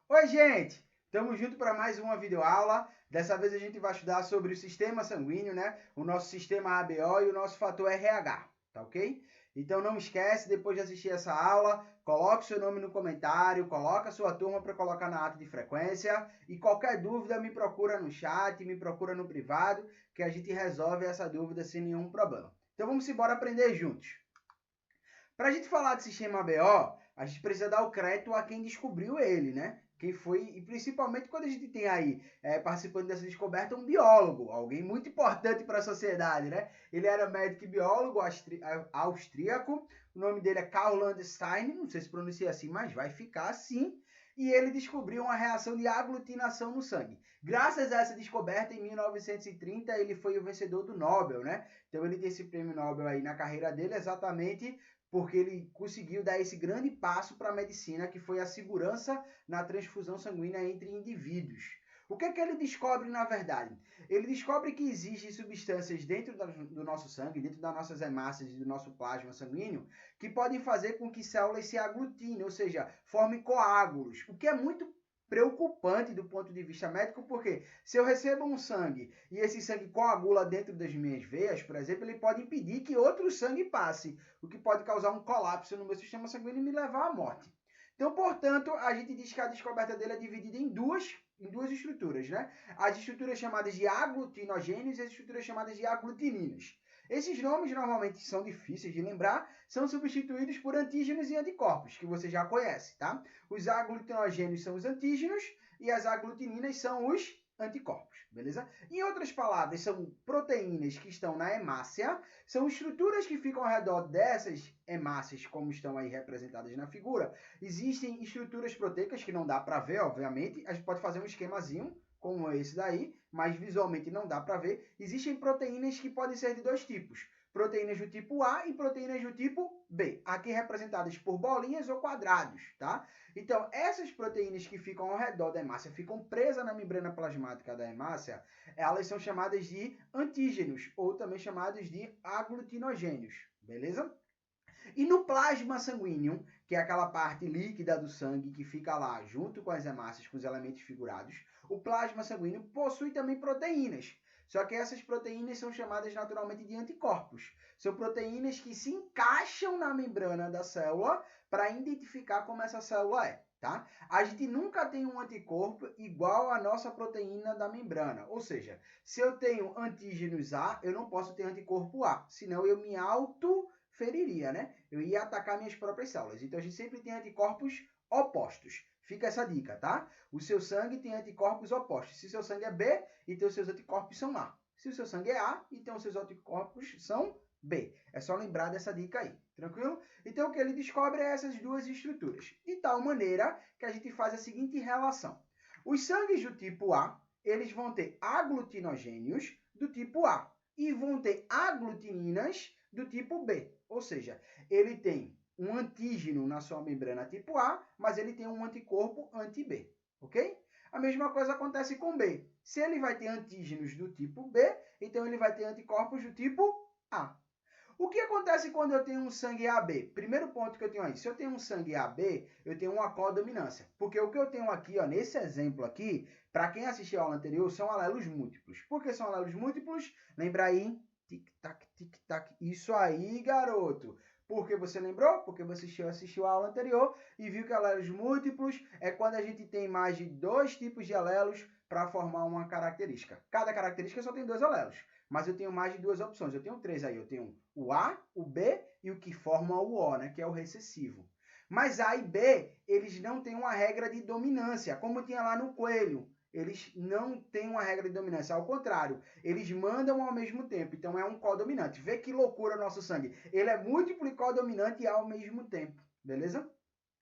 Oi, gente! Estamos juntos para mais uma videoaula. Dessa vez a gente vai estudar sobre o sistema sanguíneo, né? O nosso sistema ABO e o nosso fator RH, tá ok? Então não esquece, depois de assistir essa aula, coloque seu nome no comentário, coloque a sua turma para colocar na ata de frequência e qualquer dúvida me procura no chat, me procura no privado, que a gente resolve essa dúvida sem nenhum problema. Então vamos embora aprender juntos. Para a gente falar de sistema ABO, a gente precisa dar o crédito a quem descobriu ele, né? Quem foi, e principalmente quando a gente tem aí, participando dessa descoberta, um biólogo, alguém muito importante para a sociedade, né? Ele era médico e biólogo austríaco, o nome dele é Karl Landstein, não sei se pronuncia assim, mas vai ficar assim, e ele descobriu uma reação de aglutinação no sangue. Graças a essa descoberta, em 1930, ele foi o vencedor do Nobel, né? Então ele tem esse prêmio Nobel aí na carreira dele exatamente porque ele conseguiu dar esse grande passo para a medicina, que foi a segurança na transfusão sanguínea entre indivíduos. O que é que ele descobre, na verdade? Ele descobre que existem substâncias dentro do nosso sangue, dentro das nossas hemácias e do nosso plasma sanguíneo, que podem fazer com que células se aglutinem, ou seja, formem coágulos, o que é muito preocupante do ponto de vista médico, porque se eu recebo um sangue e esse sangue coagula dentro das minhas veias, por exemplo, ele pode impedir que outro sangue passe, o que pode causar um colapso no meu sistema sanguíneo e me levar à morte. Então, portanto, a gente diz que a descoberta dele é dividida em duas estruturas, né? As estruturas chamadas de aglutinogênios e as estruturas chamadas de aglutininas. Esses nomes normalmente são difíceis de lembrar, são substituídos por antígenos e anticorpos, que você já conhece, tá? Os aglutinogênios são os antígenos e as aglutininas são os anticorpos, beleza? Em outras palavras, são proteínas que estão na hemácia, são estruturas que ficam ao redor dessas hemácias, como estão aí representadas na figura. Existem estruturas proteicas que não dá para ver, obviamente, a gente pode fazer um esquemazinho, como esse daí, mas visualmente não dá para ver. Existem proteínas que podem ser de dois tipos, proteínas do tipo A e proteínas do tipo B, aqui representadas por bolinhas ou quadrados, tá? Então, essas proteínas que ficam ao redor da hemácia, ficam presas na membrana plasmática da hemácia, elas são chamadas de antígenos, ou também chamados de aglutinogênios, beleza? E no plasma sanguíneo, que é aquela parte líquida do sangue que fica lá junto com as hemácias, com os elementos figurados, o plasma sanguíneo possui também proteínas. Só que essas proteínas são chamadas naturalmente de anticorpos. São proteínas que se encaixam na membrana da célula para identificar como essa célula é. Tá? A gente nunca tem um anticorpo igual à nossa proteína da membrana. Ou seja, se eu tenho antígenos A, eu não posso ter anticorpo A, senão eu me feriria, né? Eu ia atacar minhas próprias células. Então a gente sempre tem anticorpos opostos. Fica essa dica, tá? O seu sangue tem anticorpos opostos. Se o seu sangue é B, então os seus anticorpos são A. Se o seu sangue é A, então os seus anticorpos são B. É só lembrar dessa dica aí, tranquilo? Então o que ele descobre é essas duas estruturas. De tal maneira que a gente faz a seguinte relação. Os sangues do tipo A, eles vão ter aglutinogênios do tipo A e vão ter aglutininas do tipo B. Ou seja, ele tem um antígeno na sua membrana tipo A, mas ele tem um anticorpo anti-B, ok? A mesma coisa acontece com B. Se ele vai ter antígenos do tipo B, então ele vai ter anticorpos do tipo A. O que acontece quando eu tenho um sangue AB? Primeiro ponto que eu tenho aí, se eu tenho um sangue AB, eu tenho uma codominância. Porque o que eu tenho aqui, ó, nesse exemplo aqui, para quem assistiu a aula anterior, são alelos múltiplos. Por que são alelos múltiplos? Lembra aí? Tic-tac, tic-tac. Isso aí, garoto. Por que você lembrou? Porque você assistiu a aula anterior e viu que alelos múltiplos é quando a gente tem mais de dois tipos de alelos para formar uma característica. Cada característica só tem dois alelos, mas eu tenho mais de duas opções. Eu tenho três aí. Eu tenho o A, o B e o que forma o O, né? Que é o recessivo. Mas A e B, eles não têm uma regra de dominância, como tinha lá no coelho. Eles não têm uma regra de dominância, ao contrário, eles mandam ao mesmo tempo, então é um codominante. Vê que loucura nosso sangue, ele é múltiplo e codominante ao mesmo tempo, beleza?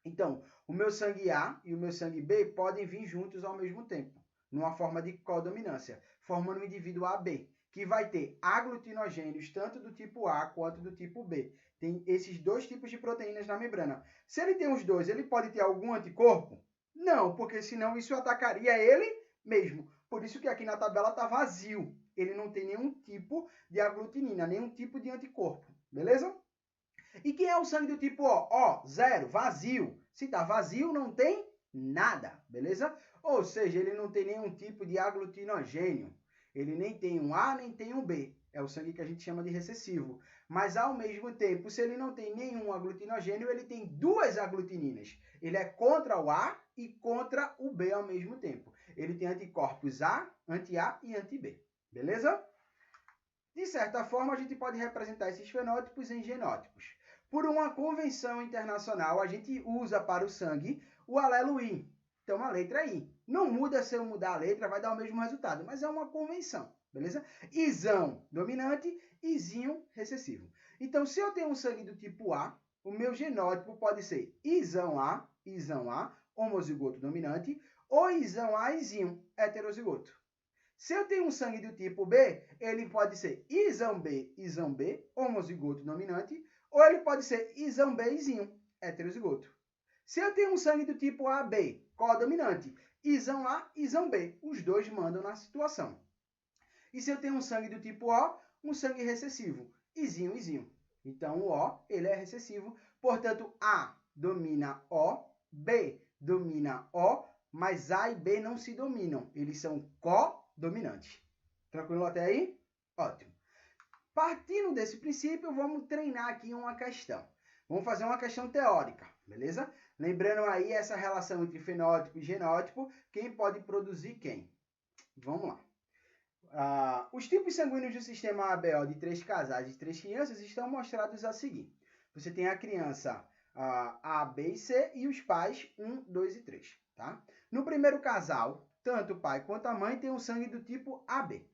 Então, o meu sangue A e o meu sangue B podem vir juntos ao mesmo tempo, numa forma de codominância, formando um indivíduo AB, que vai ter aglutinogênios tanto do tipo A quanto do tipo B. Tem esses dois tipos de proteínas na membrana. Se ele tem os dois, ele pode ter algum anticorpo? Não, porque senão isso atacaria ele mesmo. Por isso que aqui na tabela está vazio. Ele não tem nenhum tipo de aglutinina, nenhum tipo de anticorpo. Beleza? E quem é o sangue do tipo O? O, zero, vazio. Se está vazio, não tem Nada, beleza? Ou seja, ele não tem nenhum tipo de aglutinogênio. Ele nem tem um A, nem tem um B. É o sangue que a gente chama de recessivo. Mas, ao mesmo tempo, se ele não tem nenhum aglutinogênio, ele tem duas aglutininas. Ele é contra o A e contra o B ao mesmo tempo. Ele tem anticorpos A, anti-A e anti-B. Beleza? De certa forma, a gente pode representar esses fenótipos em genótipos. Por uma convenção internacional, a gente usa para o sangue o alelo I. Então, a letra I. Não muda se eu mudar a letra, vai dar o mesmo resultado, mas é uma convenção, beleza? Isão dominante, Izinho recessivo. Então, se eu tenho um sangue do tipo A, o meu genótipo pode ser Isão A, homozigoto dominante, ou Isão A, Izinho, heterozigoto. Se eu tenho um sangue do tipo B, ele pode ser Isão B, homozigoto dominante, ou ele pode ser Isão B, Izinho, heterozigoto. Se eu tenho um sangue do tipo AB, codominante, Isão A, Isão B, os dois mandam na situação. E se eu tenho um sangue do tipo O, um sangue recessivo, Izinho, Izinho. Então, o O, ele é recessivo, portanto, A domina O, B domina O, mas A e B não se dominam, eles são codominantes. Tranquilo até aí? Ótimo. Partindo desse princípio, vamos treinar aqui uma questão. Vamos fazer uma questão teórica, beleza? Lembrando aí essa relação entre fenótipo e genótipo, quem pode produzir quem? Vamos lá. Os tipos sanguíneos do sistema ABO de 3 casais de 3 crianças estão mostrados a seguir. Você tem a criança A, B e C e os pais 1, 2 e 3. Tá? No primeiro casal, tanto o pai quanto a mãe têm o sangue do tipo AB.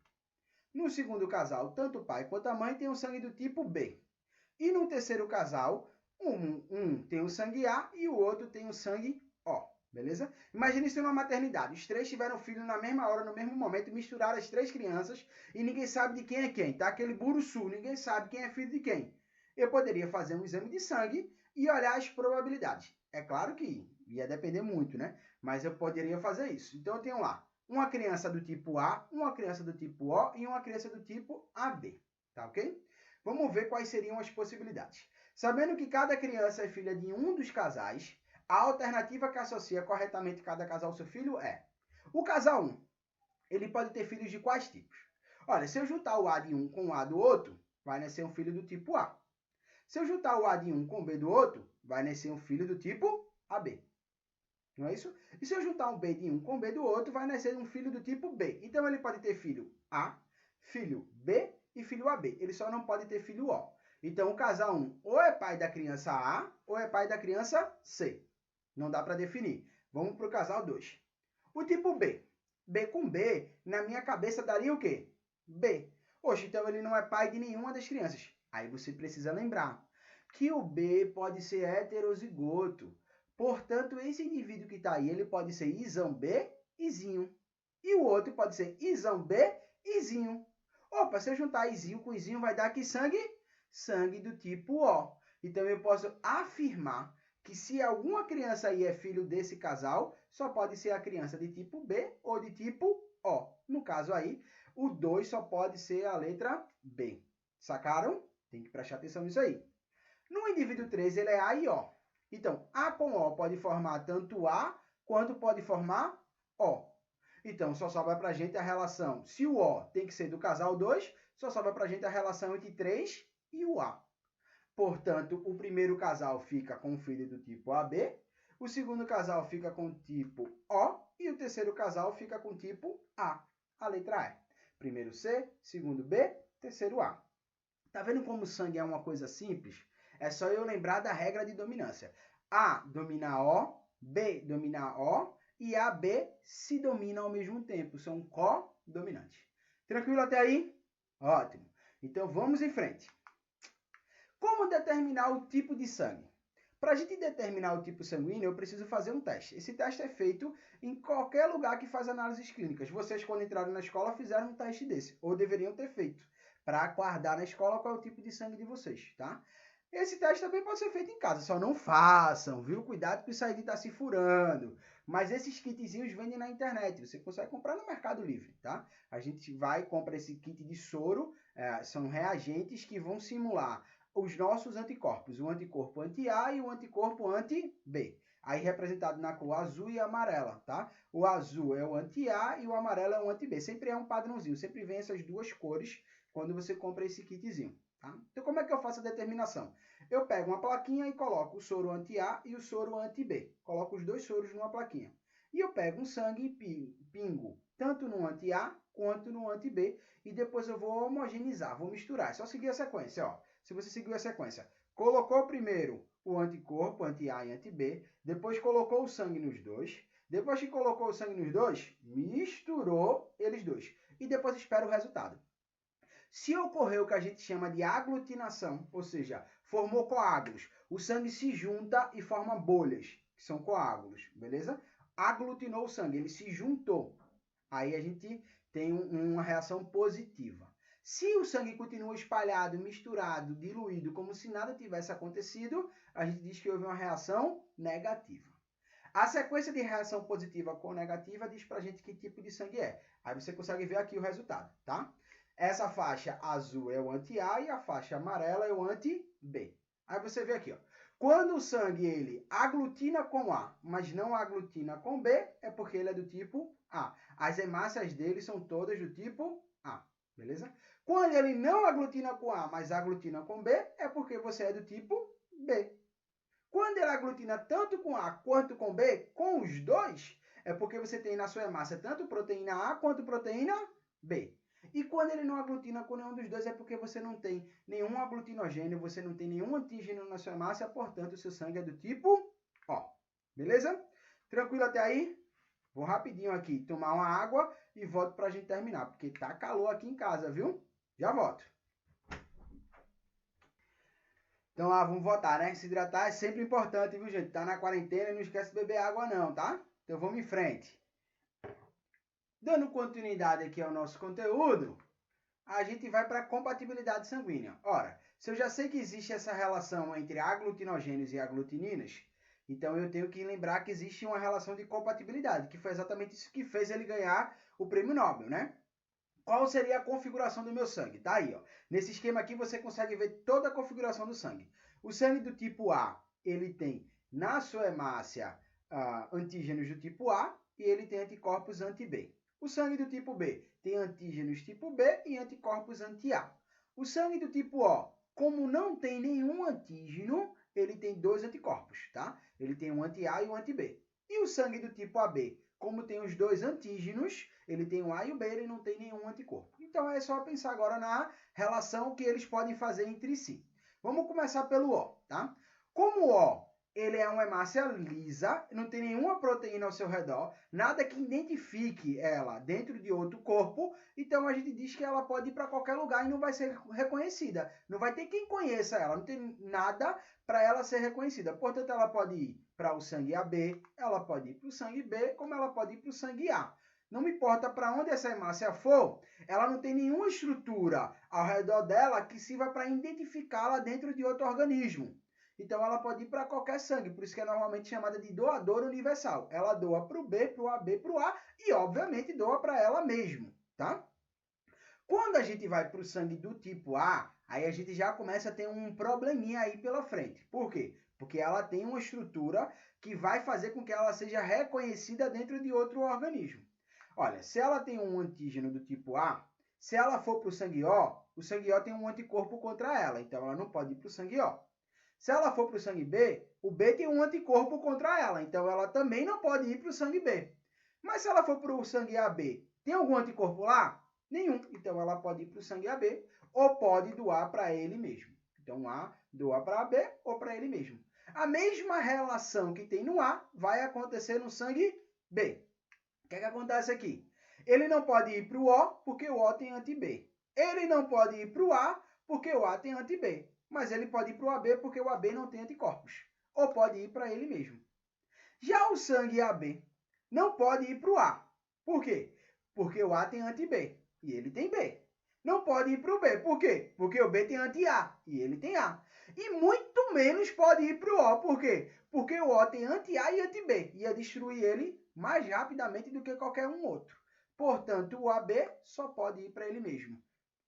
No segundo casal, tanto o pai quanto a mãe têm o sangue do tipo B. E no terceiro casal, um tem o sangue A e o outro tem o sangue O. Beleza? Imagine isso numa maternidade. Os três tiveram filho na mesma hora, no mesmo momento, misturaram as três crianças e ninguém sabe de quem é quem. Tá aquele buruçu, ninguém sabe quem é filho de quem. Eu poderia fazer um exame de sangue e olhar as probabilidades. É claro que ia depender muito, né? Mas eu poderia fazer isso. Então eu tenho lá uma criança do tipo A, uma criança do tipo O e uma criança do tipo AB. Tá ok? Vamos ver quais seriam as possibilidades. Sabendo que cada criança é filha de um dos casais, a alternativa que associa corretamente cada casal ao seu filho é o casal 1. Ele pode ter filhos de quais tipos? Olha, se eu juntar o A de um com o A do outro, vai nascer um filho do tipo A. Se eu juntar o A de um com o B do outro, vai nascer um filho do tipo AB. Não é isso? E se eu juntar um B de um com o B do outro, vai nascer um filho do tipo B. Então, ele pode ter filho A, filho B e filho AB. Ele só não pode ter filho O. Então, o casal 1 ou é pai da criança A ou é pai da criança C. Não dá para definir. Vamos para o casal 2. O tipo B. B com B, na minha cabeça, daria o quê? B. Oxe, então ele não é pai de nenhuma das crianças. Aí você precisa lembrar que o B pode ser heterozigoto. Portanto, esse indivíduo que está aí, ele pode ser Isão B, Izinho. E o outro pode ser Isão B, Izinho. Opa, se eu juntar Izinho com Izinho, vai dar que sangue? Sangue do tipo O. Então, eu posso afirmar que se alguma criança aí é filho desse casal, só pode ser a criança de tipo B ou de tipo O. No caso aí, o 2 só pode ser a letra B. Sacaram? Tem que prestar atenção nisso aí. No indivíduo 3, ele é A e O. Então, A com O pode formar tanto A quanto pode formar O. Então, só sobra para a gente a relação. Se o O tem que ser do casal 2, só sobra para a gente a relação entre 3 e o A. Portanto, o primeiro casal fica com o filho do tipo AB, o segundo casal fica com o tipo O e o terceiro casal fica com o tipo A. A letra E. Primeiro C, segundo B, terceiro A. Tá vendo como o sangue é uma coisa simples? É só eu lembrar da regra de dominância. A domina O, B domina O e AB se domina ao mesmo tempo. São codominantes. Tranquilo até aí? Ótimo. Então vamos em frente. Como determinar o tipo de sangue? Para a gente determinar o tipo sanguíneo, eu preciso fazer um teste. Esse teste é feito em qualquer lugar que faz análises clínicas. Vocês, quando entraram na escola, fizeram um teste desse, ou deveriam ter feito, para guardar na escola qual é o tipo de sangue de vocês, tá? Esse teste também pode ser feito em casa, só não façam, viu? Cuidado que isso aí está se furando. Mas esses kitzinhos vendem na internet, você consegue comprar no Mercado Livre, tá? A gente vai e compra esse kit de soro, são reagentes que vão simular os nossos anticorpos, o anticorpo anti-A e o anticorpo anti-B. aí representado na cor azul e amarela, tá? O azul é o anti-A e o amarelo é o anti-B. Sempre é um padrãozinho, sempre vem essas duas cores quando você compra esse kitzinho, tá? Então, como é que eu faço a determinação? Eu pego uma plaquinha e coloco o soro anti-A e o soro anti-B. Coloco os dois soros numa plaquinha. E eu pego um sangue e pingo tanto no anti-A quanto no anti-B e depois eu vou homogeneizar, vou misturar. É só seguir a sequência, ó. Se você seguiu a sequência, colocou primeiro o anticorpo, anti-A e anti-B, depois colocou o sangue nos dois, depois que colocou o sangue nos dois, misturou eles dois e depois espera o resultado. Se ocorrer o que a gente chama de aglutinação, ou seja, formou coágulos, o sangue se junta e forma bolhas, que são coágulos, beleza? Aglutinou o sangue, ele se juntou. Aí a gente tem uma reação positiva. Se o sangue continua espalhado, misturado, diluído, como se nada tivesse acontecido, a gente diz que houve uma reação negativa. A sequência de reação positiva com negativa diz pra gente que tipo de sangue é. Aí você consegue ver aqui o resultado, tá? Essa faixa azul é o anti-A e a faixa amarela é o anti-B. Aí você vê aqui, ó. Quando o sangue ele aglutina com A, mas não aglutina com B, é porque ele é do tipo A. As hemácias dele são todas do tipo A, beleza? Quando ele não aglutina com A, mas aglutina com B, é porque você é do tipo B. Quando ele aglutina tanto com A quanto com B, com os dois, é porque você tem na sua hemácia tanto proteína A quanto proteína B. E quando ele não aglutina com nenhum dos dois, é porque você não tem nenhum aglutinogênio, você não tem nenhum antígeno na sua hemácia, portanto, o seu sangue é do tipo O. Beleza? Tranquilo até aí? Vou rapidinho aqui tomar uma água e volto pra gente terminar, porque tá calor aqui em casa, viu? Já volto. Então lá, vamos voltar, né? Se hidratar é sempre importante, viu, gente? Tá na quarentena e não esquece de beber água não, tá? Então vamos em frente. Dando continuidade aqui ao nosso conteúdo, a gente vai para a compatibilidade sanguínea. Ora, se eu já sei que existe essa relação entre aglutinogênios e aglutininas, então eu tenho que lembrar que existe uma relação de compatibilidade, que foi exatamente isso que fez ele ganhar o prêmio Nobel, né? Qual seria a configuração do meu sangue? Tá aí, ó. Nesse esquema aqui você consegue ver toda a configuração do sangue. O sangue do tipo A, ele tem na sua hemácia antígenos do tipo A e ele tem anticorpos anti-B. O sangue do tipo B tem antígenos tipo B e anticorpos anti-A. O sangue do tipo O, como não tem nenhum antígeno, ele tem dois anticorpos, tá? Ele tem um anti-A e um anti-B. E o sangue do tipo AB, como tem os dois antígenos, ele tem o A e o B, ele não tem nenhum anticorpo. Então é só pensar agora na relação que eles podem fazer entre si. Vamos começar pelo O, tá? Como o O ele é uma hemácia lisa, não tem nenhuma proteína ao seu redor, nada que identifique ela dentro de outro corpo, então a gente diz que ela pode ir para qualquer lugar e não vai ser reconhecida. Não vai ter quem conheça ela, não tem nada para ela ser reconhecida. Portanto, ela pode ir para o sangue AB, ela pode ir para o sangue B, como ela pode ir para o sangue A. Não importa para onde essa hemácia for, ela não tem nenhuma estrutura ao redor dela que sirva para identificá-la dentro de outro organismo. Então, ela pode ir para qualquer sangue, por isso que é normalmente chamada de doadora universal. Ela doa para o B, para o AB, para o A e, obviamente, doa para ela mesmo, tá? Quando a gente vai para o sangue do tipo A, aí a gente já começa a ter um probleminha aí pela frente. Por quê? Porque ela tem uma estrutura que vai fazer com que ela seja reconhecida dentro de outro organismo. Olha, se ela tem um antígeno do tipo A, se ela for para o sangue O tem um anticorpo contra ela, então ela não pode ir para o sangue O. Se ela for para o sangue B, o B tem um anticorpo contra ela, então ela também não pode ir para o sangue B. Mas se ela for para o sangue AB, tem algum anticorpo lá? Nenhum. Então ela pode ir para o sangue AB ou pode doar para ele mesmo. Então A doa para AB ou para ele mesmo. A mesma relação que tem no A vai acontecer no sangue B. O que acontece aqui? Ele não pode ir para o O porque o O tem anti-B. Ele não pode ir para o A porque o A tem anti-B. Mas ele pode ir para o AB porque o AB não tem anticorpos. Ou pode ir para ele mesmo. Já o sangue AB não pode ir para o A. Por quê? Porque o A tem anti-B e ele tem B. Não pode ir para o B. Por quê? Porque o B tem anti-A e ele tem A. E muito menos pode ir para o O. Por quê? Porque o O tem anti-A e anti-B. Ia destruir ele mais rapidamente do que qualquer um outro. Portanto, o AB só pode ir para ele mesmo.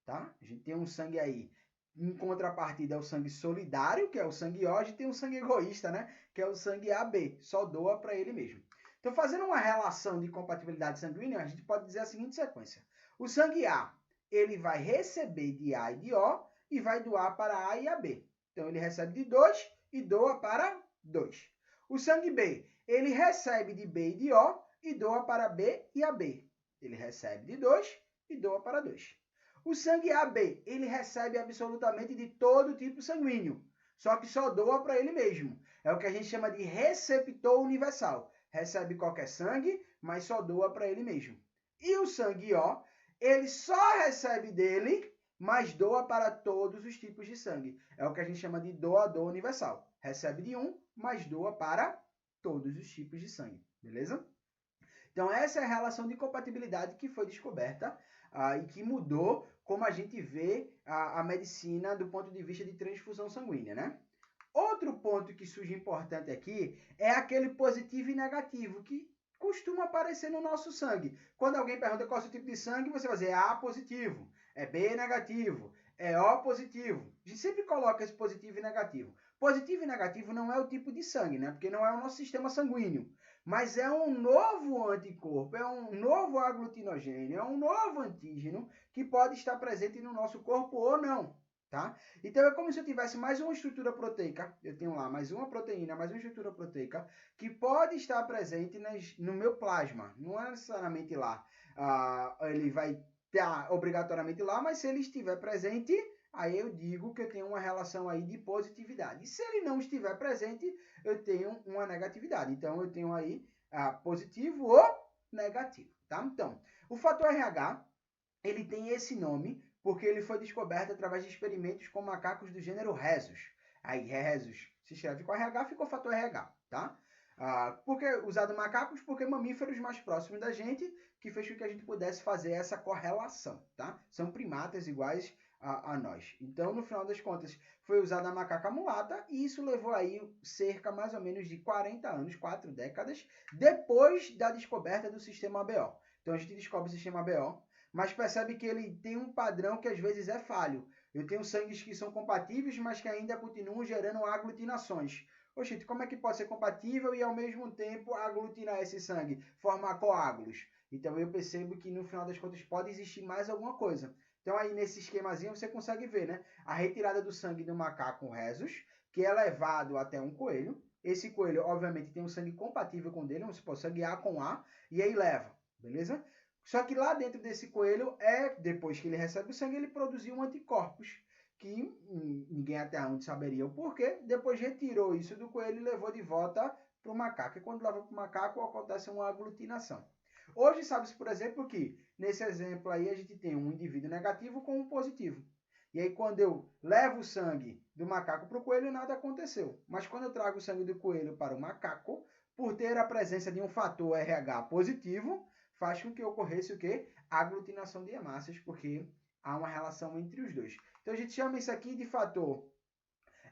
Tá? A gente tem um sangue aí em contrapartida, é o sangue solidário, que é o sangue O, e tem o sangue egoísta, né? Que é o sangue AB, só doa para ele mesmo. Então, fazendo uma relação de compatibilidade sanguínea, a gente pode dizer a seguinte sequência. O sangue A, ele vai receber de A e de O e vai doar para A e AB. Então, ele recebe de 2 e doa para 2. O sangue B, ele recebe de B e de O e doa para B e AB. Ele recebe de 2 e doa para 2. O sangue AB, ele recebe absolutamente de todo tipo sanguíneo, só que só doa para ele mesmo. É o que a gente chama de receptor universal. Recebe qualquer sangue, mas só doa para ele mesmo. E o sangue O, ele só recebe dele, mas doa para todos os tipos de sangue. É o que a gente chama de doador universal. Recebe de um, mas doa para todos os tipos de sangue. Beleza? Então, essa é a relação de compatibilidade que foi descoberta e que mudou como a gente vê a medicina do ponto de vista de transfusão sanguínea, né? Outro ponto que surge importante aqui é aquele positivo e negativo que costuma aparecer no nosso sangue. Quando alguém pergunta qual é o seu tipo de sangue, você vai dizer A positivo, é B negativo, é O positivo. A gente sempre coloca esse positivo e negativo. Positivo e negativo não é o tipo de sangue, né? Porque não é o nosso sistema sanguíneo. Mas é um novo anticorpo, é um novo aglutinogênio, é um novo antígeno que pode estar presente no nosso corpo ou não, tá? Então é como se eu tivesse mais uma estrutura proteica, eu tenho lá mais uma proteína, mais uma estrutura proteica, que pode estar presente no meu plasma. Não é necessariamente lá, ele vai estar obrigatoriamente lá, mas se ele estiver presente, aí eu digo que eu tenho uma relação aí de positividade. E se ele não estiver presente, eu tenho uma negatividade. Então, eu tenho aí positivo ou negativo, tá? Então, o fator RH, ele tem esse nome porque ele foi descoberto através de experimentos com macacos do gênero Rhesus. Aí, Rhesus se escreve com RH, ficou fator RH, tá? Por que usado macacos? Porque mamíferos mais próximos da gente, que fez com que a gente pudesse fazer essa correlação, tá? São primatas iguais a nós. Então, no final das contas, foi usada a macaca mulata e isso levou aí cerca mais ou menos de 40 anos, 4 décadas, depois da descoberta do sistema ABO. Então, a gente descobre o sistema ABO, mas percebe que ele tem um padrão que às vezes é falho. Eu tenho sangues que são compatíveis, mas que ainda continuam gerando aglutinações. Oxente, como é que pode ser compatível e ao mesmo tempo aglutinar esse sangue, formar coágulos? Então eu percebo que no final das contas pode existir mais alguma coisa. Então aí nesse esquemazinho você consegue ver, né? A retirada do sangue do macaco Rhesus, que é levado até um coelho. Esse coelho, obviamente, tem um sangue compatível com o dele, você pode sangue A com A, e aí leva, beleza? Só que lá dentro desse coelho, depois que ele recebe o sangue, ele produziu um anticorpos, que ninguém até onde saberia o porquê. Depois retirou isso do coelho e levou de volta para o macaco. E quando leva para o macaco, acontece uma aglutinação. Hoje sabe-se, por exemplo, que nesse exemplo aí a gente tem um indivíduo negativo com um positivo. E aí quando eu levo o sangue do macaco para o coelho, nada aconteceu. Mas quando eu trago o sangue do coelho para o macaco, por ter a presença de um fator RH positivo, faz com que ocorresse o quê? Aglutinação de hemácias, porque há uma relação entre os dois. Então a gente chama isso aqui de fator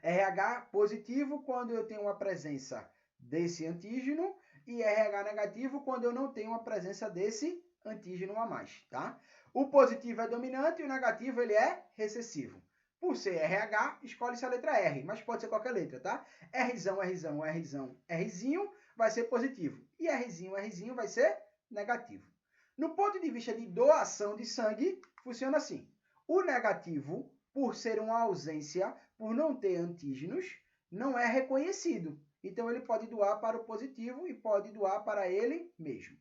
RH positivo quando eu tenho uma presença desse antígeno e RH negativo quando eu não tenho a presença desse antígeno a mais, tá? O positivo é dominante e o negativo ele é recessivo. Por ser RH, escolhe-se a letra R, mas pode ser qualquer letra, tá? Rzão, Rzão, Rzão, Rzinho vai ser positivo e Rzinho, Rzinho vai ser negativo. No ponto de vista de doação de sangue, funciona assim. O negativo, por ser uma ausência, por não ter antígenos, não é reconhecido. Então, ele pode doar para o positivo e pode doar para ele mesmo.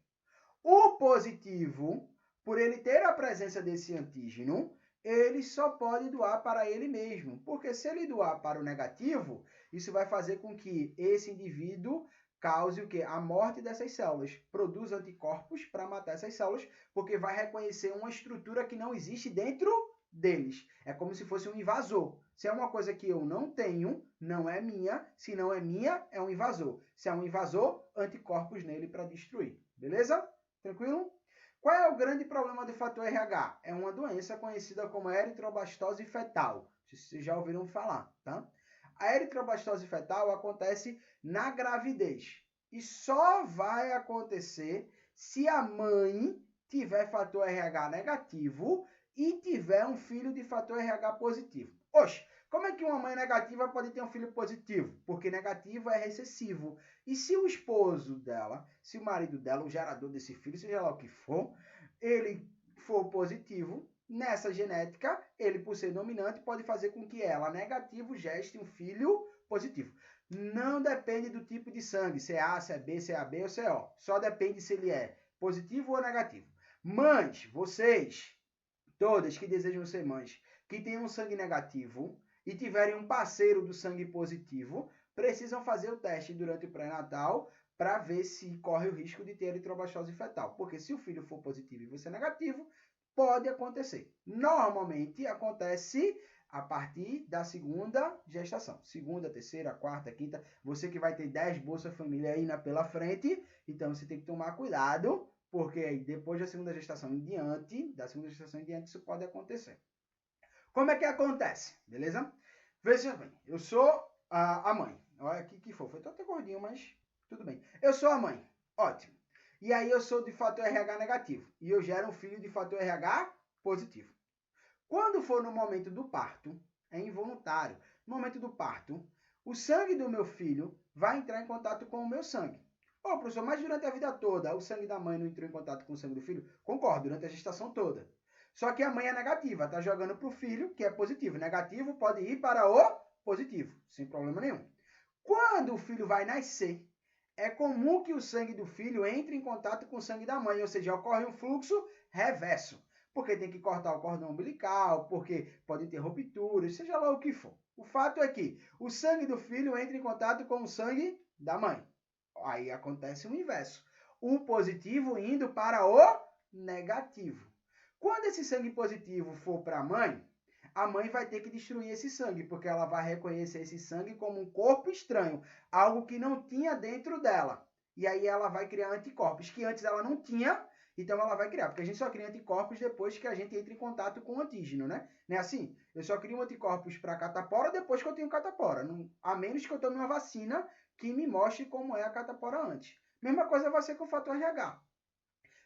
O positivo, por ele ter a presença desse antígeno, ele só pode doar para ele mesmo. Porque se ele doar para o negativo, isso vai fazer com que esse indivíduo cause o quê? A morte dessas células. Produz anticorpos para matar essas células, porque vai reconhecer uma estrutura que não existe dentro deles. É como se fosse um invasor. Se é uma coisa que eu não tenho, não é minha. Se não é minha, é um invasor. Se é um invasor, anticorpos nele para destruir. Beleza? Tranquilo? Qual é o grande problema do fator RH? É uma doença conhecida como eritrobastose fetal. Vocês já ouviram falar, tá? A eritrobastose fetal acontece na gravidez. E só vai acontecer se a mãe tiver fator RH negativo e tiver um filho de fator RH positivo. Oxe, como é que uma mãe negativa pode ter um filho positivo? Porque negativo é recessivo. E se o esposo dela, se o marido dela, o gerador desse filho, seja lá o que for, ele for positivo, nessa genética, ele, por ser dominante, pode fazer com que ela, negativo, geste um filho positivo. Não depende do tipo de sangue, se é A, se é B, se é AB ou se é O. Só depende se ele é positivo ou negativo. Mães, vocês, todas que desejam ser mães, que tenham sangue negativo e tiverem um parceiro do sangue positivo, precisam fazer o teste durante o pré-natal para ver se corre o risco de ter eritroblastose fetal. Porque se o filho for positivo e você negativo, pode acontecer. Normalmente acontece a partir da segunda gestação. Segunda, terceira, quarta, quinta. Você que vai ter 10 Bolsa Família aí pela frente, então você tem que tomar cuidado, porque depois da segunda gestação em diante, isso pode acontecer. Como é que acontece? Beleza? Veja bem, eu sou a mãe. Olha que fofo. Eu tô até gordinho, mas tudo bem. Eu sou a mãe. Ótimo. E aí eu sou de fator RH negativo. E eu gero um filho de fator RH positivo. Quando for no momento do parto, é involuntário. No momento do parto, o sangue do meu filho vai entrar em contato com o meu sangue. Ô, professor, mas durante a vida toda, o sangue da mãe não entrou em contato com o sangue do filho? Concordo, durante a gestação toda. Só que a mãe é negativa, tá jogando para o filho, que é positivo. Negativo pode ir para o positivo, sem problema nenhum. Quando o filho vai nascer, é comum que o sangue do filho entre em contato com o sangue da mãe, ou seja, ocorre um fluxo reverso. Porque tem que cortar o cordão umbilical, porque pode ter ruptura, seja lá o que for. O fato é que o sangue do filho entra em contato com o sangue da mãe. Aí acontece o inverso. O positivo indo para o negativo. Quando esse sangue positivo for para a mãe vai ter que destruir esse sangue, porque ela vai reconhecer esse sangue como um corpo estranho, algo que não tinha dentro dela. E aí ela vai criar anticorpos, que antes ela não tinha, então ela vai criar, porque a gente só cria anticorpos depois que a gente entra em contato com o antígeno, né? Não é assim? Eu só crio anticorpos para catapora depois que eu tenho catapora, a menos que eu tome uma vacina que me mostre como é a catapora antes. Mesma coisa vai ser com o fator RH.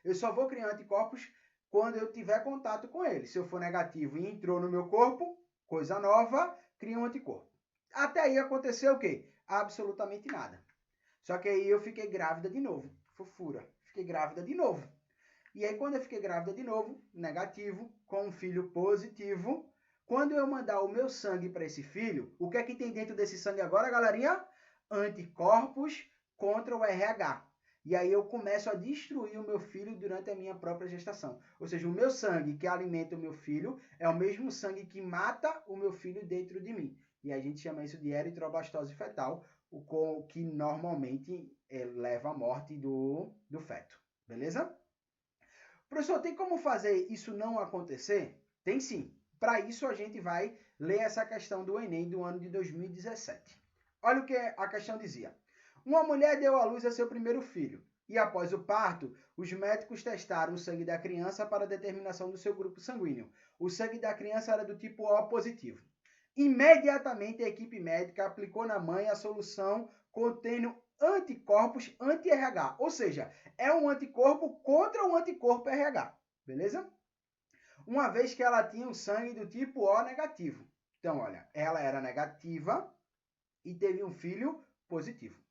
Eu só vou criar anticorpos quando eu tiver contato com ele. Se eu for negativo e entrou no meu corpo, coisa nova, cria um anticorpo. Até aí aconteceu o quê? Absolutamente nada. Só que aí eu fiquei grávida de novo. Fofura. Fiquei grávida de novo. E aí quando eu fiquei grávida de novo, negativo, com um filho positivo, quando eu mandar o meu sangue para esse filho, o que é que tem dentro desse sangue agora, galerinha? Anticorpos contra o RH. E aí eu começo a destruir o meu filho durante a minha própria gestação. Ou seja, o meu sangue que alimenta o meu filho é o mesmo sangue que mata o meu filho dentro de mim. E a gente chama isso de eritroblastose fetal, o que normalmente leva à morte do feto. Beleza? Professor, tem como fazer isso não acontecer? Tem sim. Para isso a gente vai ler essa questão do Enem do ano de 2017. Olha o que a questão dizia. Uma mulher deu à luz a seu primeiro filho e, após o parto, os médicos testaram o sangue da criança para a determinação do seu grupo sanguíneo. O sangue da criança era do tipo O positivo. Imediatamente, a equipe médica aplicou na mãe a solução contendo anticorpos anti-RH, ou seja, é um anticorpo contra um anticorpo RH, beleza? Uma vez que ela tinha o sangue do tipo O negativo. Então, olha, ela era negativa e teve um filho positivo.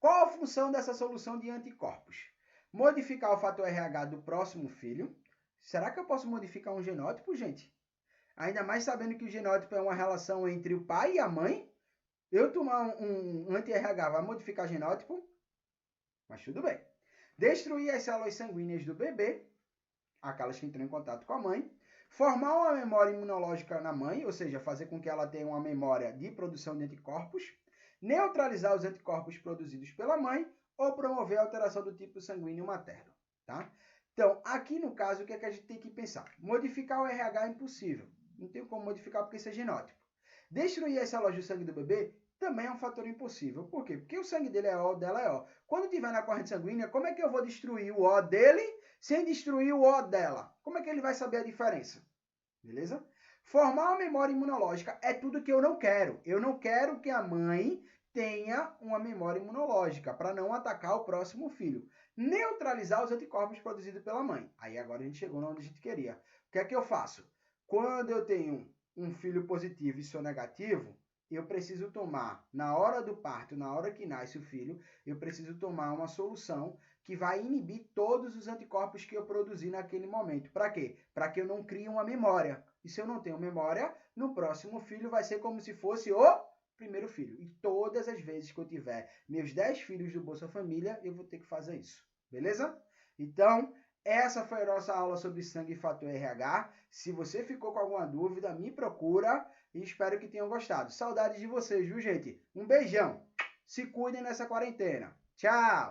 Qual a função dessa solução de anticorpos? Modificar o fator RH do próximo filho. Será que eu posso modificar um genótipo, gente? Ainda mais sabendo que o genótipo é uma relação entre o pai e a mãe. Eu tomar um anti-RH vai modificar genótipo? Mas tudo bem. Destruir as células sanguíneas do bebê, aquelas que entram em contato com a mãe. Formar uma memória imunológica na mãe, ou seja, fazer com que ela tenha uma memória de produção de anticorpos. Neutralizar os anticorpos produzidos pela mãe ou promover a alteração do tipo sanguíneo materno, tá? Então, aqui no caso, o que é que a gente tem que pensar? Modificar o RH é impossível. Não tem como modificar porque isso é genótipo. Destruir as células do sangue do bebê também é um fator impossível. Por quê? Porque o sangue dele é O, dela é O. Quando estiver na corrente sanguínea, como é que eu vou destruir o O dele sem destruir o O dela? Como é que ele vai saber a diferença? Beleza? Formar uma memória imunológica é tudo que eu não quero. Eu não quero que a mãe tenha uma memória imunológica para não atacar o próximo filho. Neutralizar os anticorpos produzidos pela mãe. Aí agora a gente chegou onde a gente queria. O que é que eu faço? Quando eu tenho um filho positivo e sou negativo, eu preciso tomar, na hora do parto, na hora que nasce o filho, eu preciso tomar uma solução que vai inibir todos os anticorpos que eu produzi naquele momento. Para quê? Para que eu não crie uma memória. E se eu não tenho memória, no próximo filho vai ser como se fosse o primeiro filho. E todas as vezes que eu tiver meus 10 filhos do Bolsa Família, eu vou ter que fazer isso. Beleza? Então, essa foi a nossa aula sobre sangue e fator RH. Se você ficou com alguma dúvida, me procura e espero que tenham gostado. Saudades de vocês, viu, gente? Um beijão. Se cuidem nessa quarentena. Tchau!